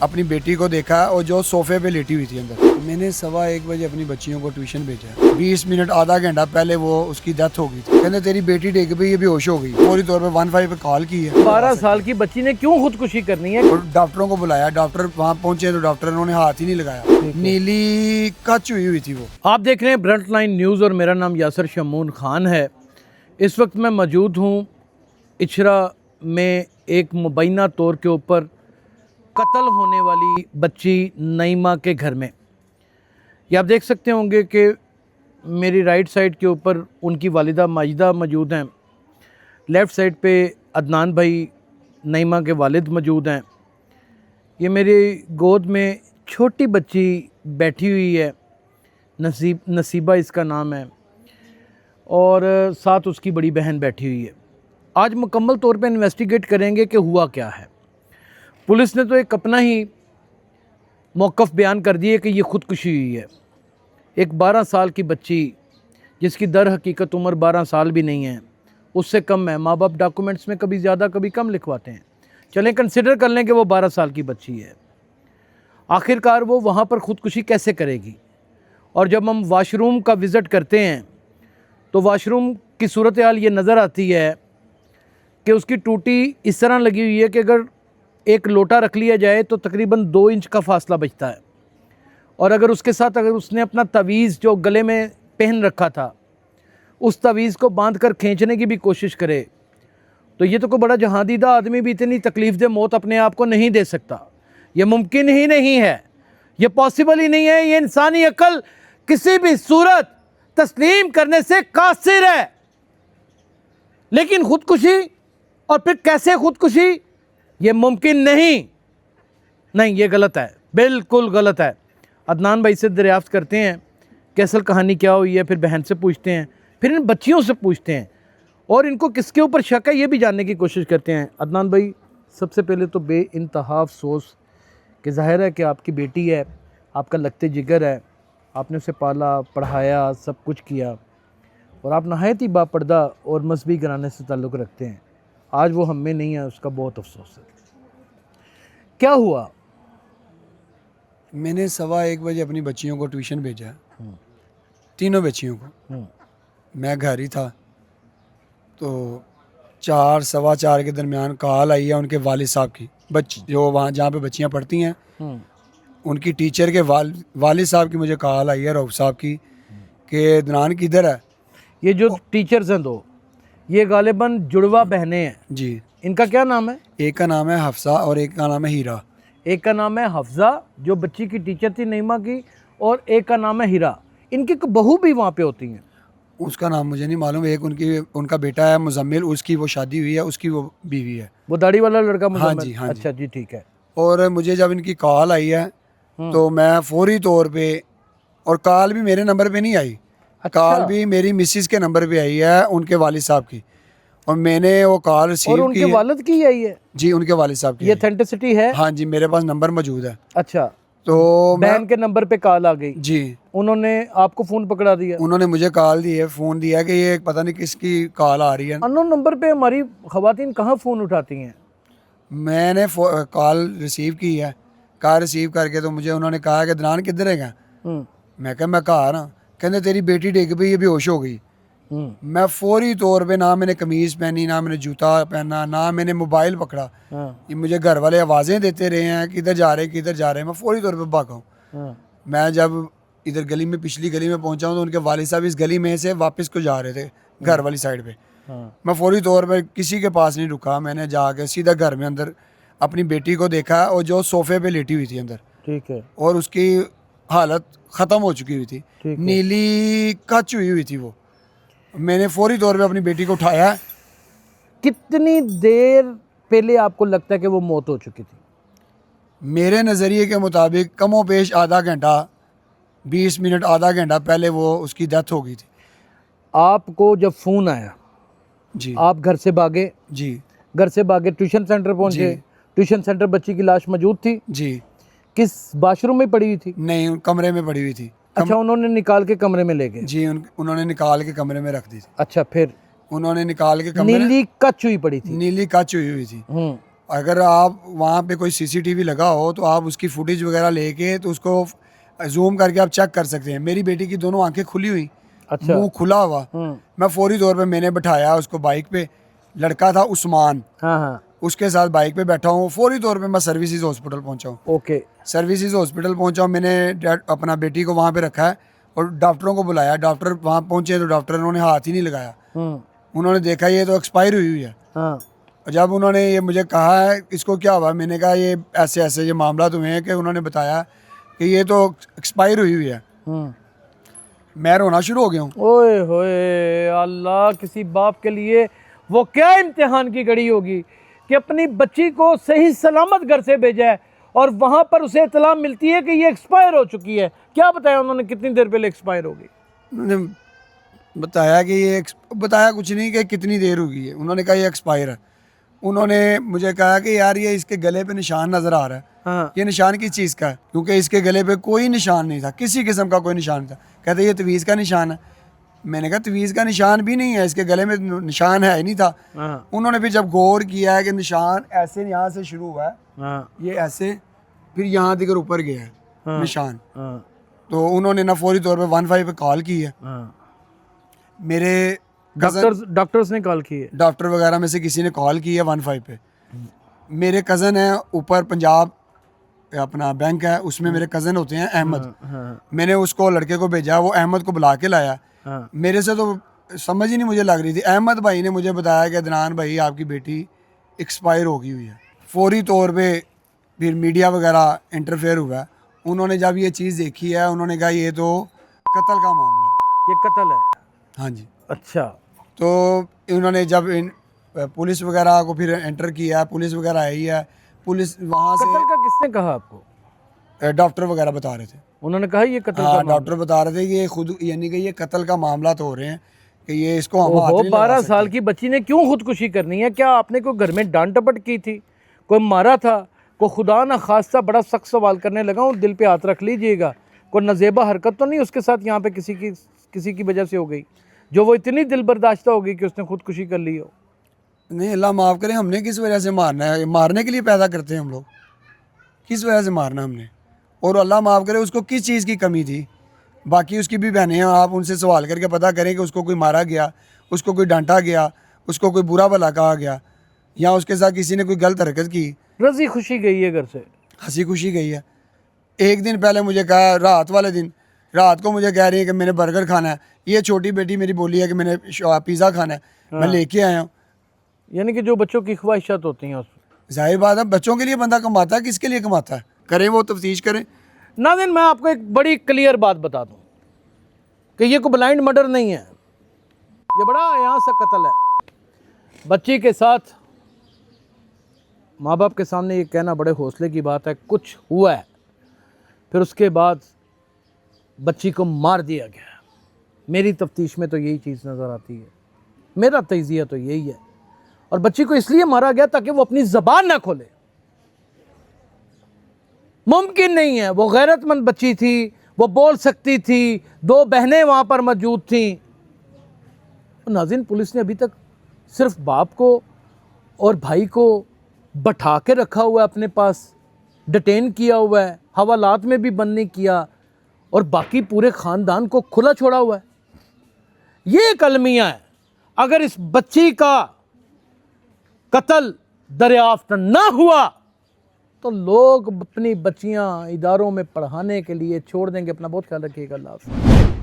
अपनी बेटी को देखा और जो सोफे पे लेटी हुई थी अंदर। मैंने 1:15 बजे अपनी बच्चियों को ट्यूशन भेजा। 20 मिनट आधा घंटा पहले वो उसकी डेथ हो गई थी। कहते तेरी बेटी डिग गई, ये बेहोश हो गई। फौरी तौर पे 15 पे कॉल की है। 12 साल की बच्ची ने क्यों खुदकुशी करनी है? और डॉक्टरों को बुलाया, डॉक्टर वहाँ पहुंचे तो डॉक्टर ने हाथ ही नहीं लगाया। नीली कच हुई थी वो। आप देख रहे हैं ब्रंट लाइन न्यूज़ और मेरा नाम यासर शमून खान है। इस वक्त मैं मौजूद हूँ इचरा में एक मुबैना तौर के ऊपर कत्ल होने वाली बच्ची नईमा के घर में। ये आप देख सकते होंगे कि मेरी राइट साइड के ऊपर उनकी वालिदा माजिदा मौजूद हैं, लेफ़्ट साइड पे अदनान भाई नईमा के वालिद मौजूद हैं। ये मेरी गोद में छोटी बच्ची बैठी हुई है, नसीबा इसका नाम है, और साथ उसकी बड़ी बहन बैठी हुई है। आज मुकम्मल तौर पे इन्वेस्टिगेट करेंगे कि हुआ क्या है। पुलिस ने तो एक अपना ही मौक़िफ़ बयान कर दिया कि ये ख़ुदकुशी हुई है। एक 12 साल की बच्ची जिसकी दर हकीकत उम्र 12 साल भी नहीं है, उससे कम है। माँ बाप डॉक्यूमेंट्स में कभी ज़्यादा कभी कम लिखवाते हैं। चलें कंसिडर कर लें कि वो 12 साल की बच्ची है। आखिरकार वो वहाँ पर ख़ुदकुशी कैसे करेगी? और जब हम वाशरूम का विज़िट करते हैं तो वाशरूम की सूरत हाल ये नज़र आती है कि उसकी टूटी इस तरह लगी हुई है कि अगर एक लोटा रख लिया जाए तो तकरीबन 2 इंच का फासला बचता है, और अगर उसके साथ अगर उसने अपना तवीज़ जो गले में पहन रखा था उस तवीज़ को बांध कर खींचने की भी कोशिश करे तो ये तो कोई बड़ा जहादीदा आदमी भी इतनी तकलीफ़ दे मौत अपने आप को नहीं दे सकता। ये मुमकिन ही नहीं है, ये पॉसिबल ही नहीं है। ये इंसानी अक्ल किसी भी सूरत तस्लीम करने से कासिर है। लेकिन खुदकुशी, और फिर कैसे खुदकुशी, ये मुमकिन नहीं, ये गलत है, बिल्कुल गलत है। अदनान भाई से दरियाफ्त करते हैं कि असल कहानी क्या हुई है, फिर बहन से पूछते हैं, फिर इन बच्चियों से पूछते हैं, और इनको किसके ऊपर शक है ये भी जानने की कोशिश करते हैं। अदनान भाई, सबसे पहले तो बेइंतहा अफसोस कि ज़ाहिर है कि आपकी बेटी है, आपका लगते जिगर है, आपने उसे पाला पढ़ाया सब कुछ किया, और आप नहायत ही बापर्दा और मजहबी घराने से ताल्लुक़ रखते हैं। आज वो हम में नहीं है, उसका बहुत अफसोस है। क्या हुआ? मैंने 1:15 बजे अपनी बच्चियों को ट्यूशन भेजा, तीनों बच्चियों को। मैं घर ही था तो 4 सवा 4 के दरमियान कॉल आई है उनके वालिद साहब की। बच्ची जो वहाँ जहाँ पे बच्चियाँ पढ़ती हैं उनकी टीचर के वालिद साहब की मुझे कॉल आई है, रऊफ साहब की, कि अदनान किधर है। ये जो टीचर्स हैं दो, ये गालिबन जुड़वा बहनें हैं जी। इनका क्या नाम है? एक का नाम है हफ्सा और एक का नाम है हीरा। एक का नाम है हफ्जा जो बच्ची की टीचर थी नईमा की, और एक का नाम है हीरा। इनकी बहू भी वहाँ पे होती हैं? उसका नाम मुझे नहीं मालूम। एक उनका बेटा है मुजम्मिल, उसकी वो शादी हुई है, उसकी वो बीवी है। वो दाढ़ी वाला लड़का हाँ मुजम्मिल? जी, हाँ अच्छा जी, ठीक है। और मुझे जब इनकी कॉल आई है तो मैं फौरी तौर पे, और कॉल भी मेरे नंबर पे नहीं आई, कॉल भी मेरी मिसिस के नंबर पे आई है, उनके वालिद साहब की, और मैंने वो कॉल रिसीव की। और उनके वालिद की आई है? जी, उनके वालिद साहब की। ये ऑथेंटिसिटी है? हाँ जी, मेरे पास नंबर मौजूद है। अच्छा, तो बहन के नंबर पे कॉल आ गई जी, उन्होंने आपको फ़ोन पकड़ा दिया? उन्होंने मुझे कॉल दी है, फ़ोन दिया है कि ये पता नहीं किसकी कॉल आ रही है। अननोन नंबर पे हमारी ख़वातीन कहाँ फ़ोन उठाती हैं? मैंने कॉल रिसीव की है। कॉल रिसीव करके तो मुझे उन्होंने कहा कि अदनान किधर है। मैं कहा मैं घर हाँ। कहते तेरी बेटी डिग गई, ये बेहोश हो गई। मैं फौरी तौर पे, ना मैंने कमीज़ पहनी, ना मैंने जूता पहना, ना मैंने मोबाइल पकड़ा। ये मुझे घर वाले आवाज़ें देते रहे हैं किधर जा रहे किधर जा रहे हैं। मैं फौरी तौर पे भागा हूँ। मैं जब इधर गली में, पिछली गली में पहुंचा हूँ तो उनके वालिद साहब इस गली में से वापस को जा रहे थे घर वाली साइड पे। मैं फौरी तौर पे किसी के पास नहीं रुका, मैंने जाके सीधा घर में अंदर अपनी बेटी को देखा, और जो सोफे पे लेटी हुई थी अंदर, ठीक है, और उसकी हालत ख़त्म हो चुकी हुई थी, नीली कच हुई थी वो। मैंने फौरी तौर पे अपनी बेटी को उठाया। कितनी देर पहले आपको लगता है कि वो मौत हो चुकी थी? मेरे नज़रिए के मुताबिक कमो पेश आधा घंटा, 20 मिनट आधा घंटा पहले वो उसकी डेथ हो गई थी। आपको जब फ़ोन आया जी, आप घर से भागे? जी, घर से भागे ट्यूशन सेंटर पहुंचे? ट्यूशन सेंटर बच्ची की लाश मौजूद थी? जी। किस बाथरूम में पड़ी हुई थी? नहीं, कमरे में पड़ी हुई थी। अच्छा, उन्होंने निकाल के कमरे में ले गए? जी, उन्होंने निकाल के कमरे में रख दी थी। अच्छा, फिर उन्होंने निकाल के कमरे, नीली कच हुई पड़ी थी? नीली कच हुई थी। अगर आप वहाँ पे कोई सीसीटीवी लगा हो तो आप उसकी फुटेज वगैरह लेके तो उसको जूम करके आप चेक कर सकते हैं। मेरी बेटी की दोनों आंखें खुली हुई, अच्छा। मुंह खुला हुआ। मैं फौरी तौर पे मैंने बिठाया उसको बाइक पे, लड़का था उस्मान, हाँ हाँ, उसके साथ बाइक पे बैठा हूँ। फौरी तौर पे मैं सर्विसेज हॉस्पिटल पहुँचा हूँ। ओके। सर्विसेज हॉस्पिटल पहुँचा हूँ, मैंने अपना बेटी को वहाँ पे रखा है और डॉक्टरों को बुलाया। डॉक्टर वहाँ पहुँचे तो डॉक्टर ने हाथ ही नहीं लगाया। उन्होंने देखा ये तो एक्सपायर हुई हुई है। हाँ। और जब उन्होंने ये मुझे कहा है इसको क्या हुआ, मैंने कहा ये ऐसे ऐसे ये मामला हुए हैं कि उन्होंने बताया कि ये तो एक्सपायर हुई हुई है। मैं रोना शुरू हो गया हूँ। ओए होए अल्लाह, किसी बाप के लिए वो क्या इम्तिहान की घड़ी होगी कि अपनी बच्ची को सही सलामत घर से भेजा है और वहाँ पर उसे इत्तला मिलती है कि ये एक्सपायर हो चुकी है। क्या बताया उन्होंने, कितनी देर पहले एक्सपायर होगी? उन्होंने बताया कि ये बताया कुछ नहीं कि कितनी देर हो गई है। उन्होंने कहा ये एक्सपायर है। उन्होंने मुझे कहा कि यार ये इसके गले पे निशान नज़र आ रहा है। हाँ। ये निशान किस चीज़ का है? क्योंकि इसके गले पे कोई निशान नहीं था, किसी किस्म का कोई निशान नहीं था। कहते ये तवीज़ का निशान है। मैंने कहा तवीज़ का निशान भी नहीं है, इसके गले में निशान है ही नहीं था। हाँ। उन्होंने फिर जब गौर किया है कि निशान ऐसे यहाँ से शुरू हुआ है, हाँ। ये ऐसे फिर यहाँ दिखकर ऊपर गया है। हाँ। निशान। हाँ। तो उन्होंने ना फौरी तौर पे 15 पे कॉल की है। हाँ। मेरे डॉक्टर्स ने कॉल की है? डॉक्टर वगैरह में से किसी ने कॉल की है 15 पे। मेरे कज़न है ऊपर पंजाब अपना बैंक है, उसमें मेरे कज़न होते हैं अहमद। हाँ। मैंने उसको लड़के को भेजा, वो अहमद को बुला के लाया। हाँ। मेरे से तो समझ ही नहीं मुझे लग रही थी। अहमद भाई ने मुझे बताया कि अदनान भाई आपकी बेटी एक्सपायर हो गई हुई है। फौरी तौर पे फिर मीडिया वगैरह इंटरफेयर हुआ। उन्होंने जब ये चीज़ देखी है उन्होंने कहा ये तो कत्ल का मामला, ये कत्ल है? हाँ जी। अच्छा। तो उन्होंने जब पुलिस वगैरह को फिर एंटर किया, पुलिस वगैरह आई है, पुलिस वहाँ से कत्ल का किसने कहा आपको? डॉक्टर वगैरह बता रहे थे। उन्होंने कहा ये कत्ल का हाँ, मामला? डॉक्टर बता रहे थे कि ये खुद यानी कि ये कत्ल का मामला तो हो रहे हैं कि ये इसको हम हाथ ओहो, नहीं लगा 12 सकते। साल की बच्ची ने क्यों खुदकुशी करनी है? क्या आपने कोई घर में डांट टपट की थी, कोई मारा था, कोई खुदा ना खास्ता बड़ा सख्त सवाल करने लगा हूँ, दिल पे हाथ रख लीजिएगा, कोई नजेबा हरकत तो नहीं उसके साथ यहाँ पे किसी की वजह से हो गई जो वो इतनी दिल बर्दाश्त होगी कि उसने खुदकुशी कर ली हो? नहीं, अल्लाह माफ़ करे, हमने किस वजह से मारना है? मारने के लिए पैदा करते हैं हम लोग, किस वजह से मारना हमने? और अल्लाह माफ़ करे उसको किस चीज़ की कमी थी? बाकी उसकी भी बहनें हैं, आप उनसे सवाल करके पता करें कि उसको कोई मारा गया, उसको कोई डांटा गया, उसको कोई बुरा भला कहा गया, या उसके साथ किसी ने कोई गलत हरकत की। रजी खुशी गई है घर से, हंसी खुशी गई है। एक दिन पहले मुझे कहा, रात वाले दिन रात को मुझे कह रही है कि मैंने बर्गर खाना है। ये छोटी बेटी मेरी बोली है कि मैंने पिज़्ज़ा खाना है। मैं लेके आया हूँ। यानी कि जो बच्चों की ख्वाहिशात होती हैं उसमें। जाहिर बात है बच्चों के लिए बंदा कमाता है, किसके लिए कमाता है? करें वो तफ्तीश करें। नाज़रीन, मैं आपको एक बड़ी क्लियर बात बता दूं कि ये कोई ब्लाइंड मर्डर नहीं है, ये बड़ा यहाँ सा कत्ल है। बच्ची के साथ माँ बाप के सामने ये कहना बड़े हौसले की बात है, कुछ हुआ है, फिर उसके बाद बच्ची को मार दिया गया। मेरी तफ्तीश में तो यही चीज़ नज़र आती है, मेरा तजिया तो यही है। और बच्ची को इसलिए मारा गया ताकि वो अपनी ज़बान ना खोले। मुमकिन नहीं है, वो गैरतमंद बच्ची थी, वो बोल सकती थी, 2 बहनें वहाँ पर मौजूद थीं। नाज़रीन, पुलिस ने अभी तक सिर्फ बाप को और भाई को बैठा के रखा हुआ है, अपने पास डिटेन किया हुआ है, हवालात में भी बंद नहीं किया, और बाकी पूरे ख़ानदान को खुला छोड़ा हुआ है। ये एक अलमिया है। अगर इस बच्ची का कत्ल दरियाफ्त ना हुआ तो लोग अपनी बच्चियां इदारों में पढ़ाने के लिए छोड़ देंगे। अपना बहुत ख्याल रखिएगा। अल्लाह हाफ़िज़।